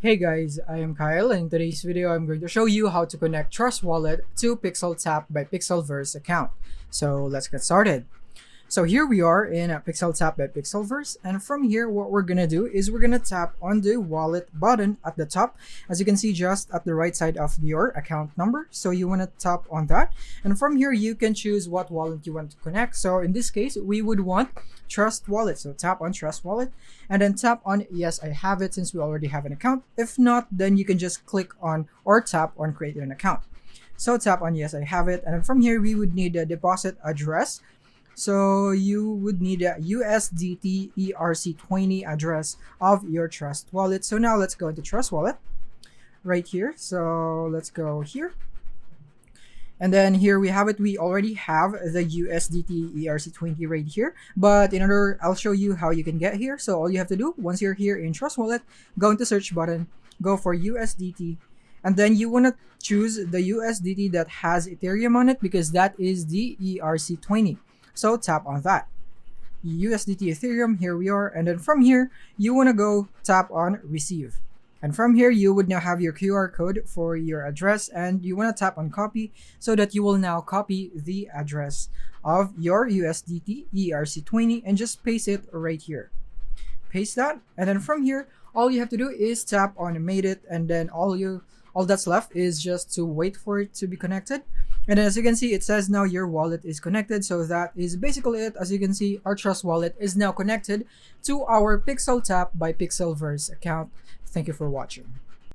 Hey guys, I am Kyle, and in today's video I'm going to show you how to connect Trust Wallet to PixelTap by Pixelverse account. So let's get started. So here we are in PixelTap by Pixelverse, and from here what we're gonna do is we're gonna tap on the wallet button at the top, as you can see just at the right side of your account number. So you want to tap on that, and from here you can choose what wallet you want to connect. So in this case we would want Trust Wallet, so tap on Trust Wallet and then tap on yes I have it, since we already have an account. If not, then you can just click on or tap on create an account. So tap on yes I have it, and then from here we would need a deposit address. So you would need a USDT ERC20 address of your Trust Wallet. So now let's go into Trust Wallet right here. So let's go here. And then here we have it. We already have the USDT ERC20 right here. But in order, I'll show you how you can get here. So all you have to do, once you're here in Trust Wallet, go into search button, go for USDT. And then you want to choose the USDT that has Ethereum on it, because that is the ERC20. So tap on that. USDT Ethereum, here we are. And then from here, you want to go tap on receive. And from here, you would now have your QR code for your address, and you want to tap on copy so that you will now copy the address of your USDT ERC20 and just paste it right here. Paste that, and then from here, all you have to do is tap on made it, and then all that's left is just to wait for it to be connected. And as you can see, it says now your wallet is connected. So that is basically it. As you can see, our Trust Wallet is now connected to our PixelTap by Pixelverse account. Thank you for watching.